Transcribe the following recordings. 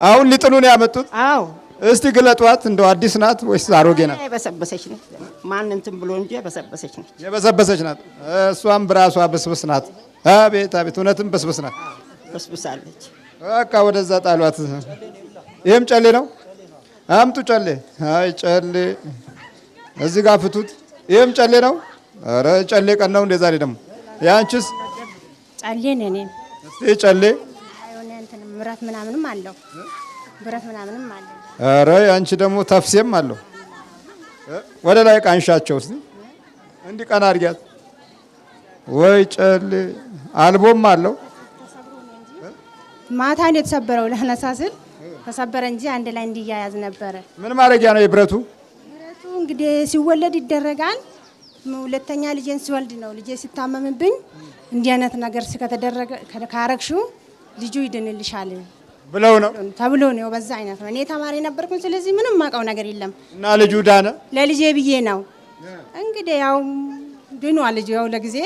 አሁን ሊጥሉ ነው ያመጡት? አዎ። እስቲ ግለጧት። እንደው አዲስ ናት ወይስ አሮጌ ናት? የበሰበሰች ነች። ማን እንትን ብሎ እንጂ የበሰበሰች ነች። የበሰበሰች ናት። እሷም ብራሷ በስብስ ናት። አቤት አቤት፣ እውነትም በስብስ ናት። በስብሳለች። በቃ ወደዛ ጣሏት። ይሄም ጨሌ ነው። አምጡ ጨሌ። አይ ጨሌ እዚህ ጋር ፍቱት። ይሄም ጨሌ ነው። ኧረ ጨሌ ቀን ነው እንደ ዛሬ ደግሞ። ያንቺስ? ጨሌ ነኝ እኔ። እስቲ ጨሌ አይሆነ እንትን ብረት ምናምንም አለው። ብረት ምናምንም አለው። ኧረ ያንቺ ደግሞ ተፍሴም አለው። ወደ ላይ ቃንሻቸው እስቲ እንዲህ ቀና አድርጊያት። ወይ ጨሌ አልቦም አለው። ማታ ነው የተሰበረው። ለነሳ ስል ተሰበረ እንጂ አንድ ላይ እንዲያያዝ ነበረ። ምን ማድረጊያ ነው የብረቱ? ብረቱ እንግዲህ ሲወለድ ይደረጋል። ሁለተኛ ልጄን ሲወልድ ነው ልጄ ሲታመምብኝ እንዲህ አይነት ነገር ከተደረገ ካረግሽው ልጁ ይድንልሻል ብለው ነው ተብሎ ነው። በዛ አይነት ነው። እኔ ተማሪ ነበርኩኝ። ስለዚህ ምንም ማውቀው ነገር የለም። እና ልጁ ዳነ? ለልጄ ብዬ ነው እንግዲህ ያው ድኗል ልጁ። ያው ለጊዜ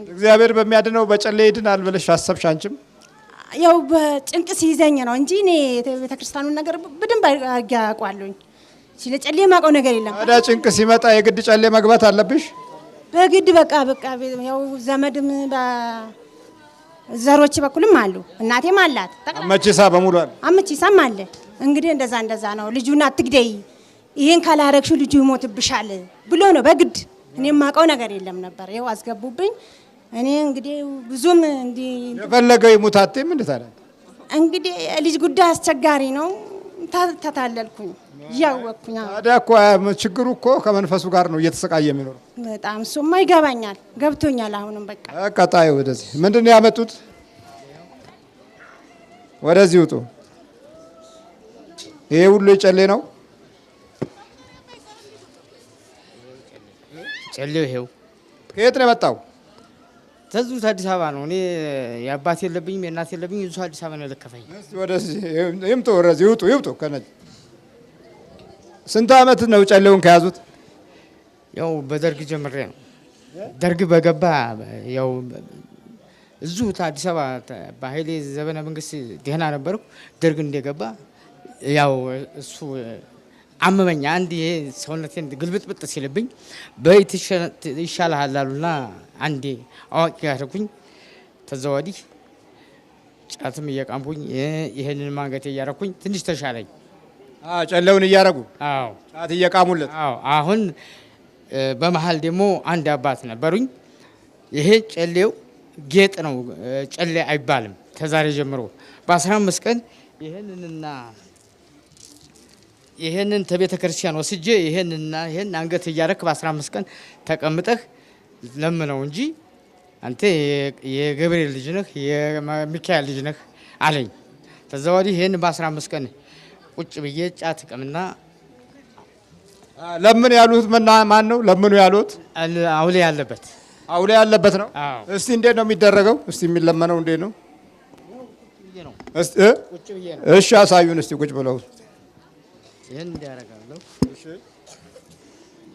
እግዚአብሔር በሚያድነው በጨሌ ይድናል ብለሽ አሰብሽ አንቺም? ያው በጭንቅ ሲይዘኝ ነው እንጂ እኔ ቤተክርስቲያኑን ነገር በደንብ አውቃለሁኝ። ስለ ጨሌ ማውቀው ነገር የለም። ታዲያ ጭንቅ ሲመጣ የግድ ጨሌ መግባት አለብሽ? በግድ በቃ ያው ዘመድም ዘሮች በኩልም አሉ። እናቴም አላት። አመቺሳ በሙሉ አለ። አመቺሳም አለ። እንግዲህ እንደዛ ነው። ልጁን አትግደይ፣ ይሄን ካላረግሽው ልጁ ይሞትብሻል ብሎ ነው በግድ። እኔ የማውቀው ነገር የለም ነበር። ይኸው አስገቡብኝ። እኔ እንግዲህ ብዙም እንዲህ የፈለገው ይሙታቴም እንዴት እንግዲህ ልጅ ጉዳይ አስቸጋሪ ነው። ተታለልኩኝ እያወቅኩኝ። ታዲያ እኮ ችግሩ እኮ ከመንፈሱ ጋር ነው እየተሰቃየ የሚኖረው። በጣም እሱማ ይገባኛል፣ ገብቶኛል። አሁንም በቃ ቀጣዩ ወደዚህ ምንድን ነው ያመጡት? ወደዚህ ውጡ። ይሄ ሁሉ የጨሌ ነው። ጨሌው ይሄው ከየት ነው የመጣው? ተዙት አዲስ አበባ ነው። እኔ የአባት የለብኝም የእናት የለብኝም። እሱ አዲስ አበባ ነው የለከፈኝ። እስቲ ወደዚህ ይምጡ፣ ወደዚህ ይውጡ፣ ይውጡ። ከነጅ ስንት ዓመት ነው ጨሌውን ከያዙት? ያው በደርግ ጀምሬ ነው። ደርግ በገባ ያው እዚሁ አዲስ አበባ በኃይሌ ዘመነ መንግስት ደህና ነበርኩ። ደርግ እንደገባ ያው እሱ አመመኛ። አንድ ይሄ ሰውነቴን ግልብጥብጥ ሲልብኝ በይት ይሻልሃል አሉና አንዴ አዋቂ ያደረጉኝ። ተዛ ወዲህ ጫትም እየቃምኩኝ ይሄንን ማንገቴ እያረኩኝ ትንሽ ተሻለኝ። ጨሌውን እያረጉ? አዎ። ጫት እየቃሙለት? አዎ። አሁን በመሀል ደግሞ አንድ አባት ነበሩኝ። ይሄ ጨሌው ጌጥ ነው፣ ጨሌ አይባልም። ከዛሬ ጀምሮ በ15 ቀን ይሄንን ተቤተ ክርስቲያን ወስጄ ይሄንና ይሄን አንገት እያረክ በ15 ቀን ተቀምጠህ ለምነው እንጂ አንተ የገብርኤል ልጅ ነህ የሚካኤል ልጅ ነህ አለኝ። ከዛ ወዲህ ይሄን በ15 ቀን ቁጭ ብዬ ጫት ቅምና ለምን ያሉት ማን ነው? ለምኑ ያሉት? አውሌ ያለበት። አውሌ ያለበት ነው። እስቲ እንዴት ነው የሚደረገው? እስቲ የሚለመነው እንዴት ነው? እሺ አሳዩን እስቲ ቁጭ ብለው። ይሄን እንዲያረጋለሁ። እሺ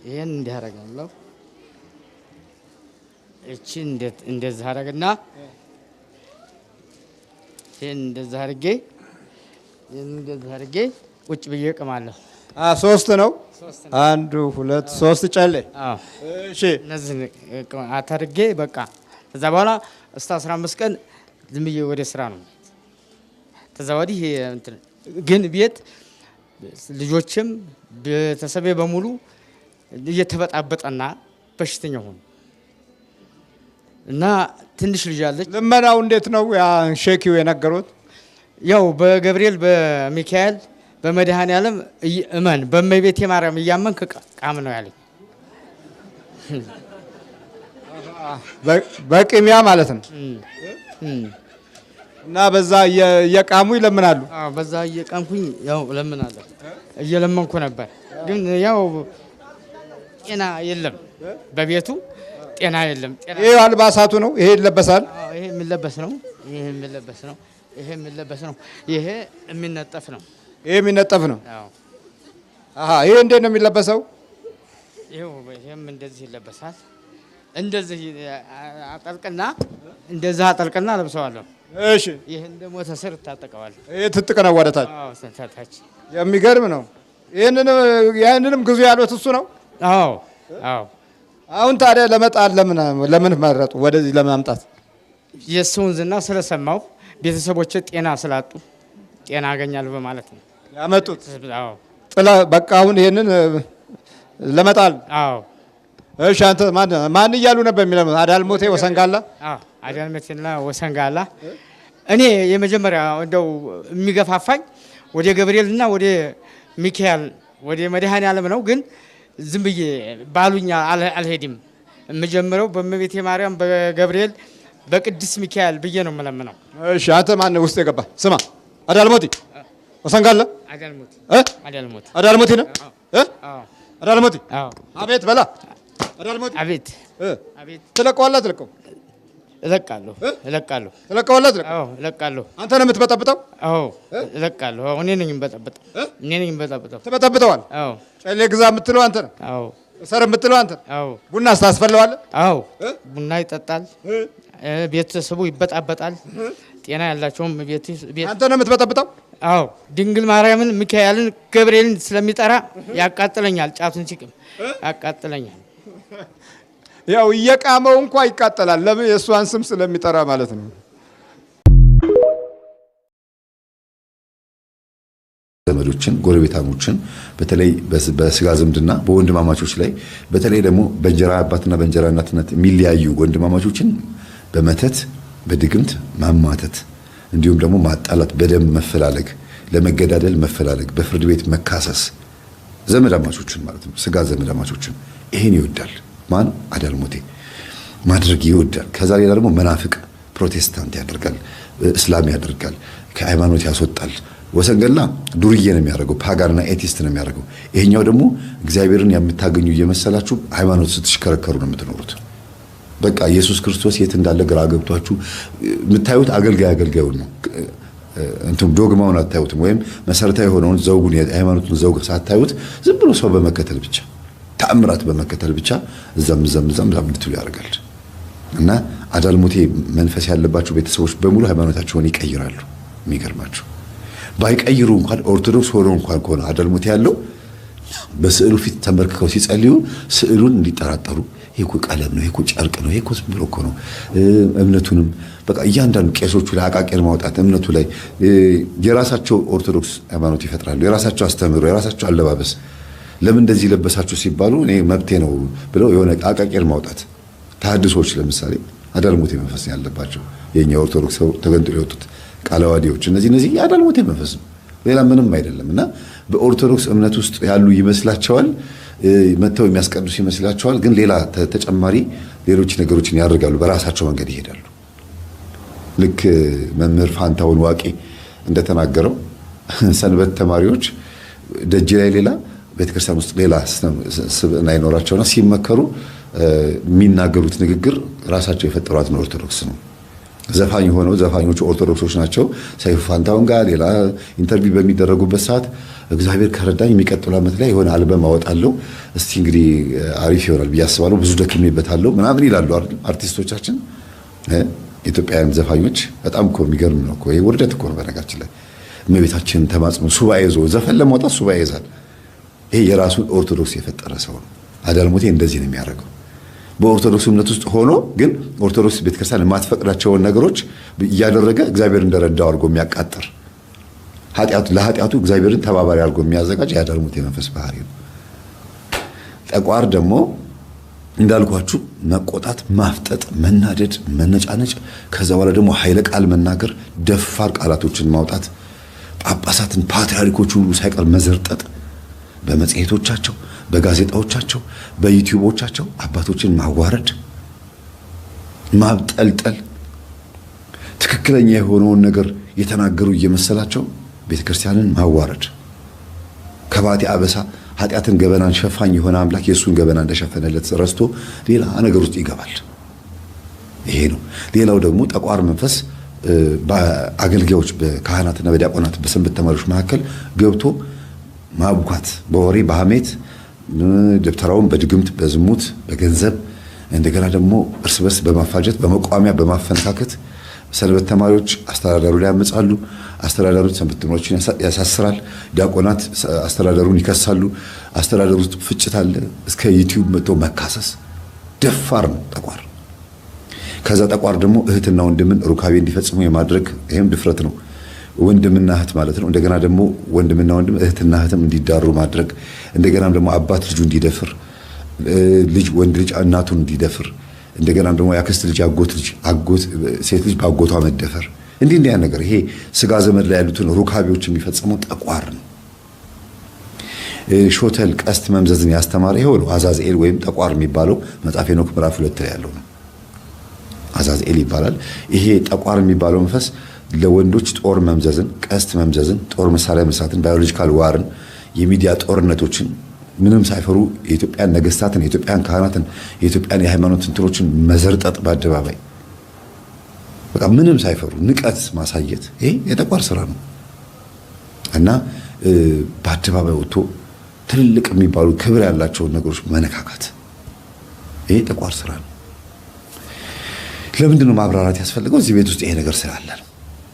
ይሄን እንዲያረጋለሁ። እቺ እንደዚህ አረግና ይሄን እንደዚህ አርጌ ቁጭ ብዬ እቅማለሁ። ሶስት ነው። 1 2 3 ጨሌ። እሺ እነዚህ አታርጌ በቃ ከዛ በኋላ እስከ 15 ቀን ዝም ብዬ ወደ ስራ ነው። ከዛ ወዲህ እንትን ግን ቤት ልጆችም ቤተሰቤ በሙሉ እየተበጣበጠና በሽተኛ ሆኑ እና ትንሽ ልጅ አለች። ልመናው እንዴት ነው ያ ሼኪው የነገሩት? ያው በገብርኤል በሚካኤል በመድኃኔዓለም እመን በእመቤቴ ማርያም እያመንክ ቃም ነው ያለኝ። በቅሚያ ማለት ነው። እና በዛ እየቃሙ ይለምናሉ? አዎ በዛ እየቃምኩኝ ያው እለምናለሁ። እየለመንኩ ነበር። ግን ያው ጤና የለም በቤቱ ጤና የለም። ይሄ አልባሳቱ ነው። ይሄ ይለበሳል። ይሄ የሚለበስ ነው። ይሄ የሚለበስ ነው። ይሄ የሚለበስ ነው። ይሄ የሚነጠፍ ነው። ይሄ የሚነጠፍ ነው። ይሄ እንዴት ነው የሚለበሰው? ይሄም እንደዚህ ይለበሳል። እንደዚህ አጠልቅና ለብሰዋለሁ። እሺ ይሄን ደግሞ ተስር ታጠቀዋል። ይሄ ትጥቅ ነው ወደታች። አዎ ሰንታታች የሚገርም ነው። ያንንም ግዙ ያሉት እሱ ነው። አዎ አዎ። አሁን ታዲያ ለመጣል ለምን መረጡ? ወደዚህ ለማምጣት የእሱን ዝና ስለሰማው ቤተሰቦቼ ጤና ስላጡ ጤና አገኛለሁ በማለት ነው ያመጡት። አዎ ጥላ በቃ አሁን ይሄንን ለመጣል። አዎ እሺ አንተ ማን እያሉ ነበር የሚለው? አዳልሞቴ ወሰንጋላ። አዎ አዳልሞቴና ወሰንጋላ። እኔ የመጀመሪያ እንደው የሚገፋፋኝ ወደ ገብርኤልና ወደ ሚካኤል ወደ መድኃኔዓለም ነው። ግን ዝም ብዬ ባሉኛ አልሄድም። የምጀምረው በእመቤቴ ማርያም፣ በገብርኤል፣ በቅዱስ ሚካኤል ብዬ ነው የምለምነው። እሺ አንተ ማን ውስጥ የገባ? ስማ አዳልሞቴ ወሰንጋላ። አዳልሞቴ ነው። አዳልሞቴ አቤት በላ። አዳልሞቴ አቤት አቤት። ትለቀዋለህ? አትለቀውም? እለቃለሁ። ትለቀዋለህ? አትለቀውም? አዎ እለቃለሁ። አንተ ነው የምትበጠብጠው? አዎ እለቃለሁ። እኔ ነኝ የምበጠብጠው። ትበጠብጠዋል? አዎ። ጨሌ ግዛ የምትለው አንተ ነህ? አዎ። እሰር የምትለው አንተ ነህ? አዎ። ቡና ስታስፈለዋለህ? አዎ። ቡና ይጠጣል፣ ቤተሰቡ ይበጣበጣል። ጤና ያላቸውም ቤት አንተ ነው የምትበጠብጠው? አዎ። ድንግል ማርያምን፣ ሚካኤልን፣ ገብርኤልን ስለሚጠራ ያቃጥለኛል። ጫቱን ሲቅም ያቃጥለኛል። ያው እየቃመው እንኳ ይቃጠላል። ለምን? የእሷን ስም ስለሚጠራ ማለት ነው። ዘመዶችን፣ ጎረቤታሞችን በተለይ በስጋ ዝምድና በወንድማማቾች ላይ በተለይ ደግሞ በእንጀራ አባትና በእንጀራ እናትነት የሚለያዩ ወንድማማቾችን በመተት በድግምት ማማተት እንዲሁም ደግሞ ማጣላት፣ በደም መፈላለግ፣ ለመገዳደል መፈላለግ፣ በፍርድ ቤት መካሰስ ዘመዳማቾችን ማለት ነው። ስጋ ዘመዳማቾችን ይሄን ይወዳል። ማን? አዳልሞቴ ማድረግ ይወዳል። ከዛ ሌላ ደግሞ መናፍቅ ፕሮቴስታንት ያደርጋል፣ እስላም ያደርጋል፣ ከሃይማኖት ያስወጣል። ወሰንገላ ዱርዬ ነው የሚያደርገው፣ ፓጋንና ኤቲስት ነው የሚያደርገው። ይሄኛው ደግሞ እግዚአብሔርን የምታገኙ እየመሰላችሁ ሃይማኖት ስትሽከረከሩ ነው የምትኖሩት። በቃ ኢየሱስ ክርስቶስ የት እንዳለ ግራ ገብቷችሁ የምታዩት አገልጋዩን ነው። እንቱም ዶግማውን አታዩትም፣ ወይም መሰረታዊ የሆነውን ዘውጉን የሃይማኖቱን ዘውግ ሳታዩት ዝም ብሎ ሰው በመከተል ብቻ ተአምራት በመከተል ብቻ እዛም እንድትሉ ያደርጋል። እና አዳልሞቴ መንፈስ ያለባቸው ቤተሰቦች በሙሉ ሃይማኖታቸውን ይቀይራሉ። የሚገርማቸው ባይቀይሩ እንኳን ኦርቶዶክስ ሆነው እንኳን ከሆነ አዳልሞቴ ያለው በስዕሉ ፊት ተንበርክከው ሲጸልዩ ስዕሉን እንዲጠራጠሩ ይሄ እኮ ቀለም ነው፣ ይሄ እኮ ጨርቅ ነው፣ ይሄ እኮ ዝም ብሎ እኮ ነው። እምነቱንም በቃ እያንዳንዱ ቄሶቹ ላይ አቃቄር ማውጣት እምነቱ ላይ የራሳቸው ኦርቶዶክስ ሃይማኖት ይፈጥራሉ። የራሳቸው አስተምህሮ፣ የራሳቸው አለባበስ። ለምን እንደዚህ ለበሳችሁ ሲባሉ እኔ መብቴ ነው ብለው የሆነ አቃቄር ማውጣት። ተሐድሶች ለምሳሌ አዳልሞቴ መንፈስ ያለባቸው የኛ ኦርቶዶክስ ተገንጥሎ የወጡት ቃለዋዲዎች እነዚህ የአዳልሞቴ መንፈስ ነው፣ ሌላ ምንም አይደለም። እና በኦርቶዶክስ እምነት ውስጥ ያሉ ይመስላቸዋል፣ መተው የሚያስቀድሱ ይመስላቸዋል። ግን ሌላ ተጨማሪ ሌሎች ነገሮችን ያደርጋሉ፣ በራሳቸው መንገድ ይሄዳሉ። ልክ መምህር ፋንታውን ዋቄ እንደተናገረው ሰንበት ተማሪዎች ደጅ ላይ ሌላ ቤተክርስቲያን ውስጥ ሌላ ስብዕና ይኖራቸውና ሲመከሩ የሚናገሩት ንግግር ራሳቸው የፈጠሯትን ኦርቶዶክስ ነው። ዘፋኝ ሆነው ዘፋኞቹ ኦርቶዶክሶች ናቸው። ሰይፉ ፋንታውን ጋር ሌላ ኢንተርቪው በሚደረጉበት ሰዓት እግዚአብሔር ከረዳኝ የሚቀጥለው ዓመት ላይ የሆነ አልበም አወጣለሁ፣ እስቲ እንግዲህ አሪፍ ይሆናል ብዬ አስባለሁ፣ ብዙ ደክሜበታለሁ ምናምን ይላሉ አርቲስቶቻችን። ኢትዮጵያውያን ዘፋኞች በጣም እኮ የሚገርም ነው እኮ። ይሄ ውርደት እኮ ነው በነገራችን ላይ። እመቤታችን ተማጽኖ ሱባኤ ይዞ ዘፈን ለማውጣት ሱባኤ ይዛል። ይሄ የራሱ ኦርቶዶክስ የፈጠረ ሰው ነው። አዳልሞቴ እንደዚህ ነው የሚያደርገው። በኦርቶዶክስ እምነት ውስጥ ሆኖ ግን ኦርቶዶክስ ቤተክርስቲያን የማትፈቅዳቸውን ነገሮች እያደረገ እግዚአብሔር እንደረዳው አድርጎ የሚያቃጥር ለኃጢአቱ እግዚአብሔርን ተባባሪ አድርጎ የሚያዘጋጅ የአዳልሞቴ መንፈስ ባህሪ ነው። ጠቋር ደግሞ እንዳልኳችሁ መቆጣት፣ ማፍጠጥ፣ መናደድ፣ መነጫነጭ፣ ከዛ በኋላ ደግሞ ኃይለ ቃል መናገር፣ ደፋር ቃላቶችን ማውጣት፣ ጳጳሳትን ፓትርያርኮች ሁሉ ሳይቀር መዘርጠጥ፣ በመጽሔቶቻቸው፣ በጋዜጣዎቻቸው፣ በዩቲዩቦቻቸው አባቶችን ማዋረድ፣ ማብጠልጠል፣ ትክክለኛ የሆነውን ነገር የተናገሩ እየመሰላቸው ቤተክርስቲያንን ማዋረድ፣ ከባቴ አበሳ ኃጢአትን ገበናን ሸፋኝ የሆነ አምላክ የእሱን ገበና እንደሸፈነለት ረስቶ ሌላ ነገር ውስጥ ይገባል። ይሄ ነው። ሌላው ደግሞ ጠቋር መንፈስ በአገልጋዮች በካህናትና በዲያቆናት በሰንበት ተማሪዎች መካከል ገብቶ ማቡካት፣ በወሬ በሐሜት ደብተራውን በድግምት በዝሙት በገንዘብ እንደገና ደግሞ እርስ በርስ በማፋጀት በመቋሚያ በማፈነካከት ሰንበት ተማሪዎች አስተዳደሩ ላይ ያመጻሉ። አስተዳደሩ ሰንበት ተማሪዎችን ያሳስራል። ዲያቆናት አስተዳደሩን ይከሳሉ። አስተዳደሩ ውስጥ ፍጭት አለ። እስከ ዩቲዩብ መጥቶ መካሰስ ደፋር ነው ጠቋር። ከዛ ጠቋር ደግሞ እህትና ወንድምን ሩካቤ እንዲፈጽሙ የማድረግ ይሄም ድፍረት ነው። ወንድምና እህት ማለት ነው። እንደገና ደግሞ ወንድምና ወንድም እህትና እህትም እንዲዳሩ ማድረግ፣ እንደገናም ደግሞ አባት ልጁ እንዲደፍር፣ ልጅ ወንድ ልጅ እናቱን እንዲደፍር፣ እንደገናም ደግሞ ያክስት ልጅ አጎት ሴት ልጅ በአጎቷ መደፈር፣ እንዲህ ያ ነገር ይሄ ስጋ ዘመድ ላይ ያሉትን ሩካቤዎች የሚፈጽመው ጠቋር ነው። ሾተል ቀስት መምዘዝን ያስተማረ ይሄው ነው አዛዝኤል ወይም ጠቋር የሚባለው መጽሐፈ ሄኖክ ምዕራፍ 2 ላይ ያለው ነው። አዛዝኤል ይባላል። ይሄ ጠቋር የሚባለው መንፈስ ለወንዶች ጦር መምዘዝን፣ ቀስት መምዘዝን፣ ጦር መሳሪያ መስራትን፣ ባዮሎጂካል ዋርን፣ የሚዲያ ጦርነቶችን ምንም ሳይፈሩ የኢትዮጵያን ነገስታትን፣ የኢትዮጵያን ካህናትን፣ የኢትዮጵያን የሃይማኖት እንትኖችን መዘርጠጥ በአደባባይ በቃ ምንም ሳይፈሩ ንቀት ማሳየት ይሄ የጠቋር ስራ ነው እና በአደባባይ ወጥቶ ትልልቅ የሚባሉ ክብር ያላቸውን ነገሮች መነካካት ይሄ ጠቋር ስራ ነው። ለምንድን ነው ማብራራት ያስፈልገው? እዚህ ቤት ውስጥ ይሄ ነገር ስላለ ነው።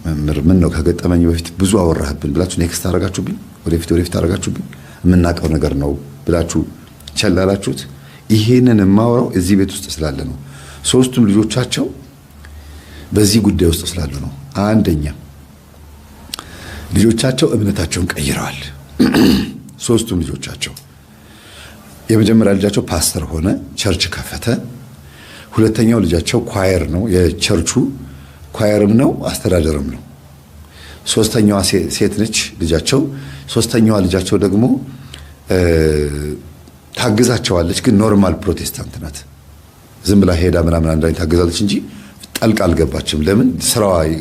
መምህር ምን ነው ከገጠመኝ በፊት ብዙ አወራህብን ብላችሁ ኔክስት አደረጋችሁብኝ፣ ወደፊት አደረጋችሁብኝ። የምናውቀው ነገር ነው ብላችሁ ቸላላችሁት። ይሄንን የማወራው እዚህ ቤት ውስጥ ስላለ ነው። ሶስቱም ልጆቻቸው በዚህ ጉዳይ ውስጥ ስላሉ ነው። አንደኛ ልጆቻቸው እምነታቸውን ቀይረዋል። ሶስቱም ልጆቻቸው የመጀመሪያ ልጃቸው ፓስተር ሆነ፣ ቸርች ከፈተ። ሁለተኛው ልጃቸው ኳየር ነው፣ የቸርቹ ኳየርም ነው አስተዳደርም ነው። ሶስተኛዋ ሴት ነች ልጃቸው። ሶስተኛዋ ልጃቸው ደግሞ ታግዛቸዋለች፣ ግን ኖርማል ፕሮቴስታንት ናት። ዝም ብላ ሄዳ ምናምን አንዳንዴ ታግዛለች እንጂ ጠልቃ አልገባችም። ለምን?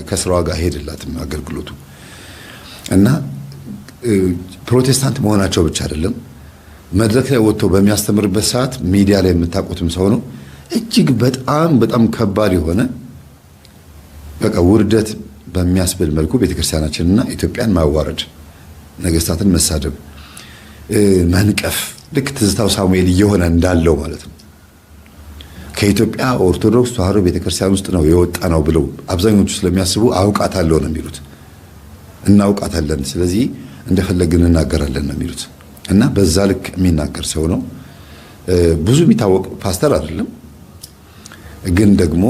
ከስራዋ ጋር ሄድላትም አገልግሎቱ። እና ፕሮቴስታንት መሆናቸው ብቻ አይደለም፣ መድረክ ላይ ወጥቶ በሚያስተምርበት ሰዓት ሚዲያ ላይ የምታውቁትም ሰው ነው። እጅግ በጣም ከባድ የሆነ በቃ ውርደት በሚያስብል መልኩ ቤተክርስቲያናችንና ኢትዮጵያን ማዋረድ፣ ነገስታትን መሳደብ፣ መንቀፍ ልክ ትዝታው ሳሙኤል እየሆነ እንዳለው ማለት ነው። ከኢትዮጵያ ኦርቶዶክስ ተዋሕዶ ቤተክርስቲያን ውስጥ ነው የወጣ ነው ብለው አብዛኞቹ ስለሚያስቡ አውቃታለሁ ነው የሚሉት። እናውቃታለን፣ ስለዚህ እንደፈለግን እናገራለን ነው የሚሉት። እና በዛ ልክ የሚናገር ሰው ነው። ብዙ የሚታወቅ ፓስተር አይደለም፣ ግን ደግሞ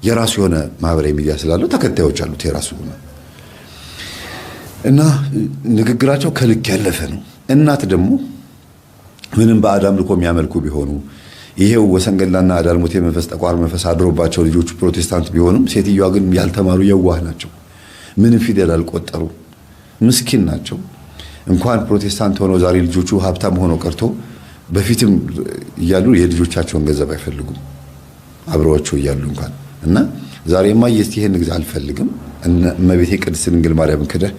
የራሱ የሆነ ማህበራዊ ሚዲያ ስላለው ተከታዮች አሉት የራሱ ሆነ እና ንግግራቸው ከልክ ያለፈ ነው። እናት ደግሞ ምንም በአዳም ልኮ የሚያመልኩ ቢሆኑ ይሄው ወሰንገላና አዳልሞቴ መንፈስ ጠቋር መንፈስ አድሮባቸው ልጆቹ ፕሮቴስታንት ቢሆኑም ሴትዮዋ ግን ያልተማሩ የዋህ ናቸው። ምንም ፊደል አልቆጠሩ ምስኪን ናቸው። እንኳን ፕሮቴስታንት ሆነው ዛሬ ልጆቹ ሀብታም ሆነው ቀርቶ በፊትም እያሉ የልጆቻቸውን ገንዘብ አይፈልጉም አብረዋቸው እያሉ እንኳን እና ዛሬማ ይሄን ግዛ አልፈልግም እመቤቴ ቅድስት ድንግል ማርያም ክደህ